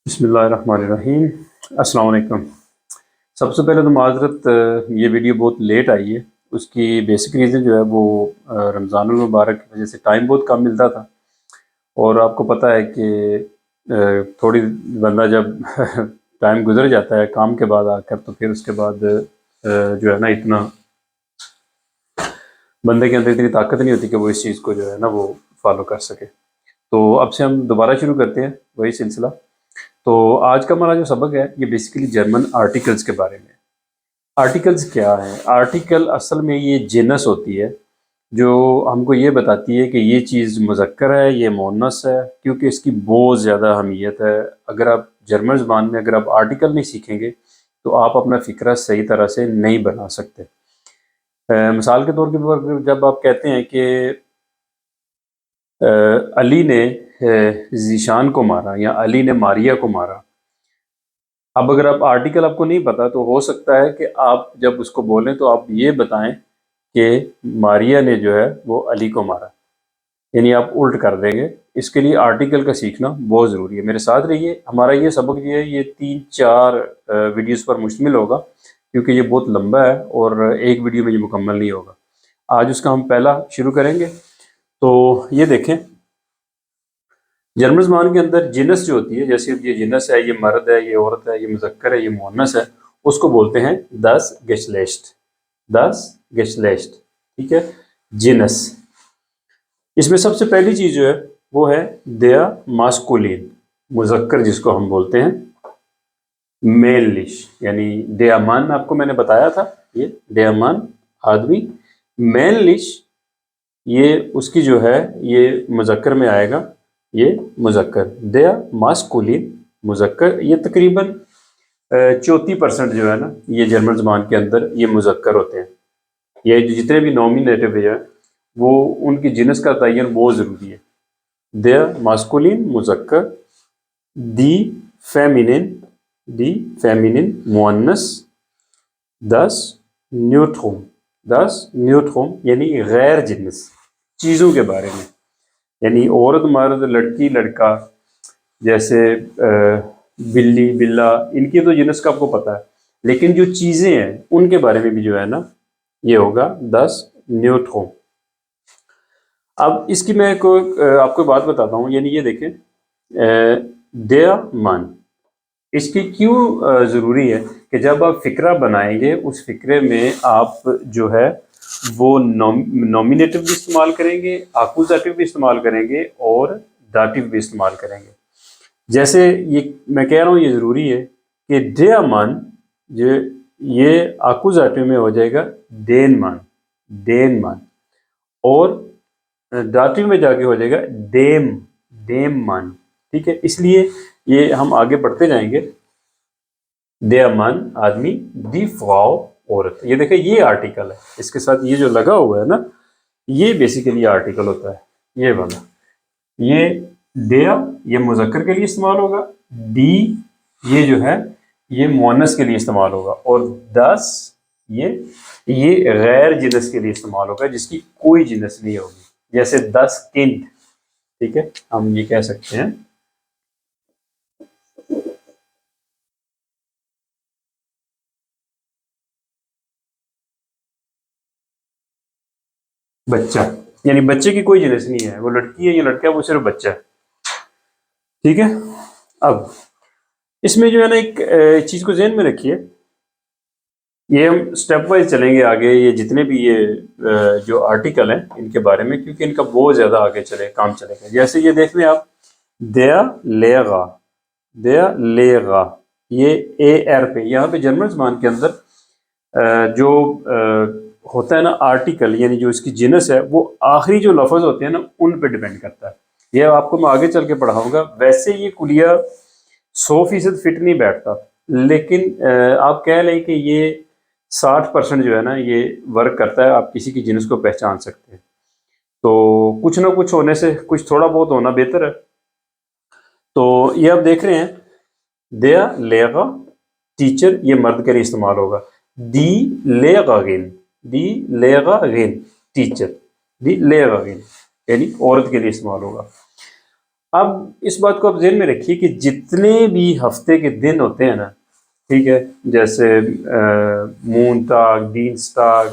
بسم اللہ الرحمن الرحیم۔ السلام علیکم۔ سب سے پہلے تو معذرت، یہ ویڈیو بہت لیٹ آئی ہے۔ اس کی بیسک ریزن جو ہے وہ رمضان المبارک کی وجہ سے ٹائم بہت کم ملتا تھا، اور آپ کو پتہ ہے کہ تھوڑی بندہ جب ٹائم گزر جاتا ہے کام کے بعد آ کر، تو پھر اس کے بعد جو ہے نا اتنا بندے کے اندر اتنی طاقت نہیں ہوتی کہ وہ اس چیز کو جو ہے نا وہ فالو کر سکے۔ تو اب سے ہم دوبارہ شروع کرتے ہیں وہی سلسلہ۔ تو آج کا ہمارا جو سبق ہے یہ بیسیکلی جرمن آرٹیکلز کے بارے میں۔ آرٹیکلز کیا ہیں؟ آرٹیکل اصل میں یہ جنس ہوتی ہے جو ہم کو یہ بتاتی ہے کہ یہ چیز مذکر ہے، یہ مؤنث ہے، کیونکہ اس کی بہت زیادہ اہمیت ہے۔ اگر آپ جرمن زبان میں اگر آپ آرٹیکل نہیں سیکھیں گے تو آپ اپنا فکرہ صحیح طرح سے نہیں بنا سکتے۔ مثال کے طور پر جب آپ کہتے ہیں کہ علی نے ذیشان کو مارا یا علی نے ماریہ کو مارا، اب اگر آپ آرٹیکل آپ کو نہیں پتا تو ہو سکتا ہے کہ آپ جب اس کو بولیں تو آپ یہ بتائیں کہ ماریہ نے جو ہے وہ علی کو مارا، یعنی آپ الٹ کر دیں گے۔ اس کے لیے آرٹیکل کا سیکھنا بہت ضروری ہے۔ میرے ساتھ رہیے، ہمارا یہ سبق جو ہے یہ 3-4 ویڈیوز پر مشتمل ہوگا، کیونکہ یہ بہت لمبا ہے اور ایک ویڈیو میں یہ مکمل نہیں ہوگا۔ آج اس کا ہم پہلا شروع کریں گے۔ تو یہ دیکھیں، جرمن زبان کے اندر جنس جو ہوتی ہے، جیسے یہ جنس ہے، یہ مرد ہے، یہ عورت ہے، یہ مذکر ہے، یہ مؤنث ہے، اس کو بولتے ہیں دس گیشلیشٹ۔ دس گیشلیشٹ، ٹھیک ہے، جنس۔ اس میں سب سے پہلی چیز جو ہے وہ ہے دیا ماسکولین، مذکر جس کو ہم بولتے ہیں میلش، یعنی دیا مان، آپ کو میں نے بتایا تھا یہ دیا مان آدمی، میلش یہ اس کی جو ہے یہ مذکر میں آئے گا، یہ مذکر دیا ماسکولین مذکر۔ یہ تقریباً 34% جو ہے نا یہ جرمن زبان کے اندر یہ مذکر ہوتے ہیں۔ یہ جتنے بھی نومینیٹو ہے وہ ان کی جنس کا تعین بہت ضروری ہے۔ دیا ماسکولین مذکر، دی فیمینن مؤنث، دس نیوٹروم، یعنی غیر جنس چیزوں کے بارے میں، یعنی عورت مرد لڑکی لڑکا، جیسے بلی بلا، ان کی تو جنس کا آپ کو پتہ ہے، لیکن جو چیزیں ہیں ان کے بارے میں بھی جو ہے نا یہ ہوگا 10 نیوٹروم۔ اب اس کی میں آپ کو بات بتاتا ہوں، یعنی یہ دیکھیں دیا مان، اس کی کیوں ضروری ہے کہ جب آپ فقرہ بنائیں گے اس فقرے میں آپ جو ہے وہ نومینیٹو بھی استعمال کریں گے، آکوزیٹو بھی استعمال کریں گے، اور داتیو بھی استعمال کریں گے۔ جیسے یہ میں کہہ رہا ہوں یہ ضروری ہے کہ دیا مان جو یہ آکوزیٹو میں ہو جائے گا دین مان، اور داتیو میں جا کے ہو جائے گا دیم مان، ٹھیک ہے۔ اس لیے یہ ہم آگے بڑھتے جائیں گے۔ دیا مان آدمی، دی فراؤ عورت، یہ دیکھیں یہ آرٹیکل ہے، اس کے ساتھ یہ جو لگا ہوا ہے نا یہ بیسیکلی آرٹیکل ہوتا ہے، یہ والا۔ یہ دیا یہ مذکر کے لیے استعمال ہوگا، دی یہ جو ہے یہ مؤنث کے لیے استعمال ہوگا، اور دس یہ غیر جنس کے لیے استعمال ہوگا، جس کی کوئی جنس نہیں ہوگی، جیسے 10 کنڈ، ٹھیک ہے، ہم یہ کہہ سکتے ہیں بچہ، یعنی بچے کی کوئی جنس نہیں ہے، وہ لڑکی ہے یا لڑکا ہے، وہ صرف بچہ ہے، ٹھیک ہے۔ اب اس میں جو ہے نا ایک چیز کو ذہن میں رکھیے، یہ ہم سٹیپ وائز چلیں گے آگے، یہ جتنے بھی یہ جو آرٹیکل ہیں ان کے بارے میں، کیونکہ ان کا بہت زیادہ آگے کام چلے گا۔ جیسے یہ دیکھ لیں آپ، دیا لیغا، یہ اے ار پہ، یہاں پہ جرمن زبان کے اندر جو ہوتا ہے نا آرٹیکل، یعنی جو اس کی جنس ہے وہ آخری جو لفظ ہوتے ہیں نا ان پہ ڈیپینڈ کرتا ہے۔ یہ آپ کو میں آگے چل کے پڑھاؤں گا۔ ویسے یہ کلیہ 100% فٹ نہیں بیٹھتا، لیکن آپ کہہ لیں کہ یہ 60% جو ہے نا یہ ورک کرتا ہے، آپ کسی کی جنس کو پہچان سکتے ہیں۔ تو کچھ نہ کچھ ہونے سے کچھ تھوڑا بہت ہونا بہتر ہے۔ تو یہ آپ دیکھ رہے ہیں دیا لیغا ٹیچر، یہ مرد کے لیے استعمال ہوگا، دی لیغاگن ٹیچر، دی لیغاگن یعنی عورت کے لیے استعمال ہوگا۔ اب اس بات کو آپ ذہن میں رکھیے کہ جتنے بھی ہفتے کے دن ہوتے ہیں نا، ٹھیک ہے، جیسے مونتاگ، دینستاگ،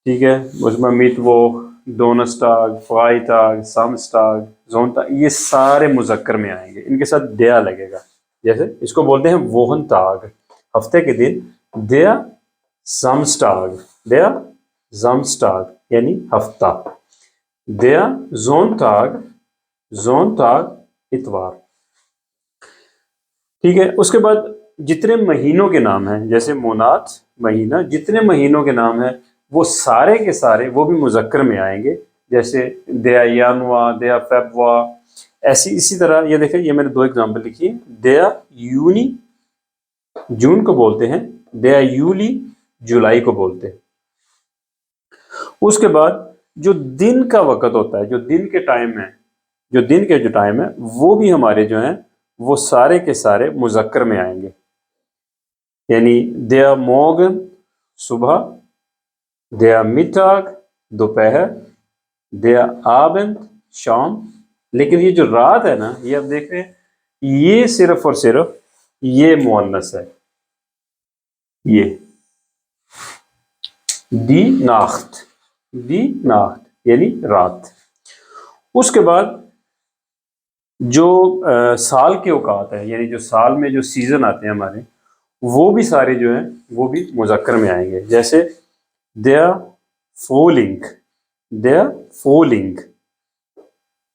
ٹھیک ہے، اس میں میتووخ، دونستاگ، فرائیتاگ، سامستاگ، زونتاگ، یہ سارے مذکر میں آئیں گے، ان کے ساتھ دیا لگے گا. جیسے اس کو بولتے ہیں ووہن تاگ، ہفتے کے دن، دیا زامستاگ، دیا زامستاگ یعنی ہفتہ، دیا زونتاگ، زونتاگ اتوار. ٹھیک ہے، اس کے بعد جتنے مہینوں کے نام ہیں، جیسے مونات مہینہ، جتنے مہینوں کے نام ہیں وہ سارے کے سارے وہ بھی مذکر میں آئیں گے، جیسے دیا یانوا، دیا فیبوا، اسی طرح. یہ دیکھیں، یہ میں نے 2 ایگزامپل لکھی ہیں. دیا یونی جون کو بولتے ہیں، دیا یولی جولائی کو بولتے ہیں. اس کے بعد جو دن کا وقت ہوتا ہے، جو دن کے ٹائم ہے، جو ٹائم ہے وہ بھی ہمارے جو ہیں وہ سارے کے سارے مذکر میں آئیں گے. یعنی دیا موگن صبح، دیا مٹاگ دوپہر، دیا آبند شام. لیکن یہ جو رات ہے نا، یہ آپ دیکھ رہے ہیں، یہ صرف اور صرف یہ مؤنث ہے، یہ دی ناخت، دی ناخت یعنی رات. اس کے بعد جو سال کے اوقات ہیں، یعنی جو سال میں جو سیزن آتے ہیں ہمارے، وہ بھی سارے جو ہیں وہ بھی مذکر میں آئیں گے. جیسے دیا فولنگ، دیا فولنگ،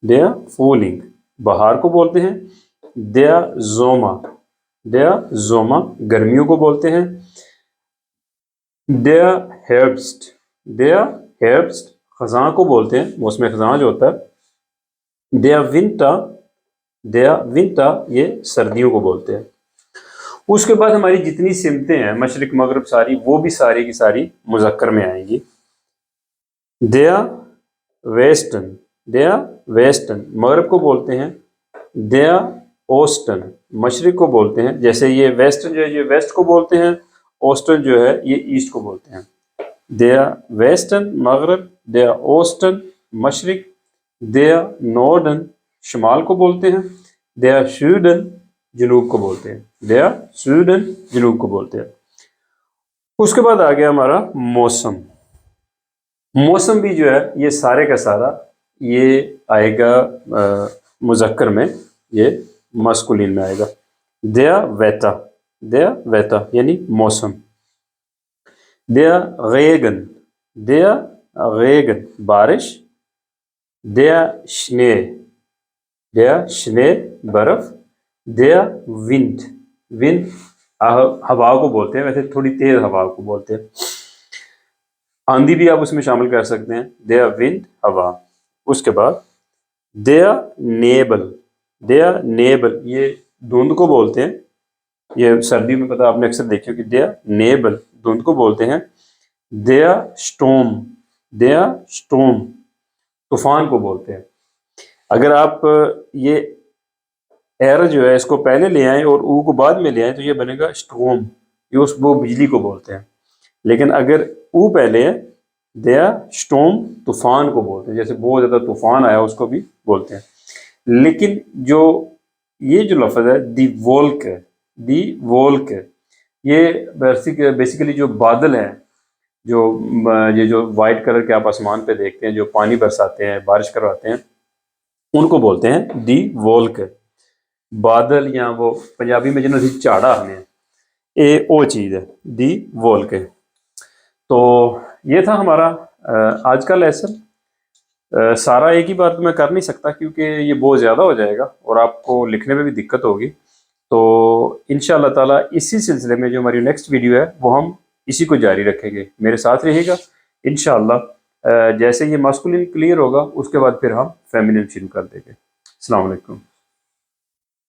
دیا فولنگ بہار کو بولتے ہیں. دیا زوما، دیا زوما گرمیوں کو بولتے ہیں. دیا ہیربسٹ، دیا ہیربسٹ خزاں کو بولتے ہیں، موسم خزاں جو ہوتا ہے. دیا ونٹا، دیا ونٹا یہ سردیوں کو بولتے ہیں. اس کے بعد ہماری جتنی سمتیں ہیں، مشرق مغرب ساری، وہ بھی ساری کی ساری مذکر میں آئیں گی. دیا ویسٹرن، دیا ویسٹرن مغرب کو بولتے ہیں. دیا اوسٹن مشرق کو بولتے ہیں. جیسے یہ ویسٹرن جو ہے یہ ویسٹ کو بولتے ہیں، اوسٹن جو ہے یہ ایسٹ کو بولتے ہیں. دیا ویسٹرن مغرب، دیا اوسٹن مشرق، دیا نورڈن شمال کو بولتے ہیں. دیا سویڈن جنوب کو بولتے ہیں، دیا سویڈن جنوب کو بولتے ہیں. اس کے بعد آ گیا ہمارا موسم. موسم بھی جو ہے یہ سارے کا سارا یہ آئے گا مذکر میں، یہ ماسکولین میں آئے گا. دیا ویتا، دیا ویتا یعنی موسم. دیا ریگن، دیا ریگن بارش. دیا شنے، دیا شنے برف. دیا ونڈ، ونڈ ہوا کو بولتے ہیں، ویسے تھوڑی تیز ہوا کو بولتے ہیں. آندھی بھی آپ اس میں شامل کر سکتے ہیں. دیا ونڈ ہوا. اس کے بعد دیا نیبل، دیا نیبل یہ دھند کو بولتے ہیں. یہ سردی میں پتہ آپ نے اکثر دیکھی ہو کہ دیا نیبل دھند کو بولتے ہیں. دیا سٹوم، دیا سٹوم طوفان کو بولتے ہیں. اگر آپ یہ ایر جو ہے اس کو پہلے لے آئیں اور او کو بعد میں لے آئیں تو یہ بنے گا سٹوم، یہ وہ بجلی کو بولتے ہیں. لیکن اگر او پہلے ہے، دیا سٹوم طوفان کو بولتے ہیں. جیسے بہت زیادہ طوفان آیا اس کو بھی بولتے ہیں. لیکن جو یہ جو لفظ ہے دی وولک، دی وولک، یہ بیسیکلی جو بادل ہیں، یہ جو وائٹ کلر کے آپ آسمان پہ دیکھتے ہیں، جو پانی برساتے ہیں، بارش کرواتے ہیں، ان کو بولتے ہیں دی وولک. بادل یا وہ پنجابی میں جنہوں نے چاڑا ہمیں اے او چیز ہے دی وولک. تو یہ تھا ہمارا آج کا لیسن. سارا ایک ہی بار تو میں کر نہیں سکتا کیونکہ یہ بہت زیادہ ہو جائے گا اور آپ کو لکھنے میں بھی دقت ہوگی. تو انشاءاللہ تعالیٰ اسی سلسلے میں جو ہماری نیکسٹ ویڈیو ہے وہ ہم اسی کو جاری رکھیں گے. میرے ساتھ رہے گا انشاءاللہ. جیسے یہ ماسکولین کلیئر ہوگا اس کے بعد پھر ہم فیمینن شروع کر دیں گے. السلام علیکم.